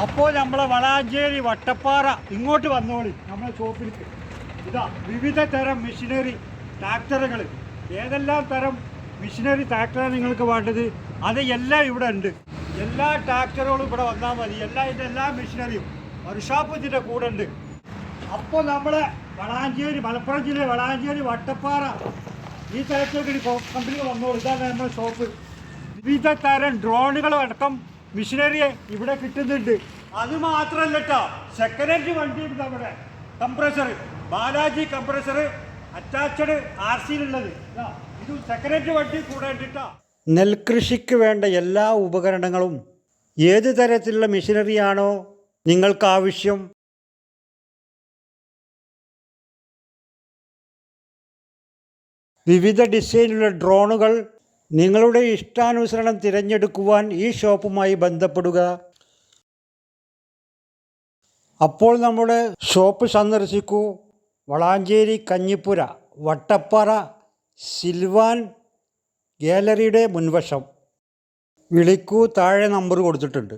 അപ്പോൾ നമ്മളെ വളാഞ്ചേരി വട്ടപ്പാറ ഇങ്ങോട്ട് വന്നോളി നമ്മളെ ഷോപ്പിലേക്ക്. ഇതാ വിവിധ തരം മെഷീനറി ട്രാക്ടറുകൾ, ഏതെല്ലാം തരം മെഷീനറി ട്രാക്ടറാണ് നിങ്ങൾക്ക് വേണ്ടത് അത് എല്ലാം ഇവിടെ ഉണ്ട്. എല്ലാ ട്രാക്ടറുകളും ഇവിടെ വന്നാൽ മതി. എല്ലാ മെഷീനറിയും ഒരു ഷോപ്പ് ഇതിൻ്റെ കൂടെ ഉണ്ട്. അപ്പോൾ നമ്മളെ വളാഞ്ചേരി, മലപ്പുറം ജില്ലയിലെ വളാഞ്ചേരി വട്ടപ്പാറ ഈ തരത്തിലേക്ക് കമ്പനി വന്നോളൂ. ഇതാണ് നമ്മുടെ ഷോപ്പ്. വിവിധ തരം ഡ്രോണുകൾ അടക്കം മെഷീനറി ഇവിടെ കിട്ടുന്നുണ്ട്. അത് മാത്രമല്ല കേട്ടോ, സെക്കൻഡ് ഹാൻഡ് വണ്ടി ഉണ്ട്. നമ്മുടെ കംപ്രസർ, ബാലാജി കംപ്രസർ അറ്റാച്ച്ഡ് RCയിലുള്ളത്, ഇത് സെക്കൻഡ് ഹാൻഡ് വണ്ടി കൂടെ ഉണ്ട് കേട്ടോ. നെൽകൃഷിക്ക് വേണ്ട എല്ലാ ഉപകരണങ്ങളും ഏത് തരത്തിലുള്ള മെഷീനറിയാണോ നിങ്ങൾക്ക് ആവശ്യം, വിവിധ ഡിസൈനിലുള്ള ഡ്രോണുകൾ നിങ്ങളുടെ ഇഷ്ടാനുസരണം തിരഞ്ഞെടുക്കുവാൻ ഈ ഷോപ്പുമായി ബന്ധപ്പെടുക. അപ്പോൾ നമ്മുടെ ഷോപ്പ് സന്ദർശിക്കൂ. വളാഞ്ചേരി കഞ്ഞിപ്പുര വട്ടപ്പാറ സിൽവാൻ ഗാലറിയുടെ മുൻവശം. വിളിക്കൂ, താഴെ നമ്പർ കൊടുത്തിട്ടുണ്ട്.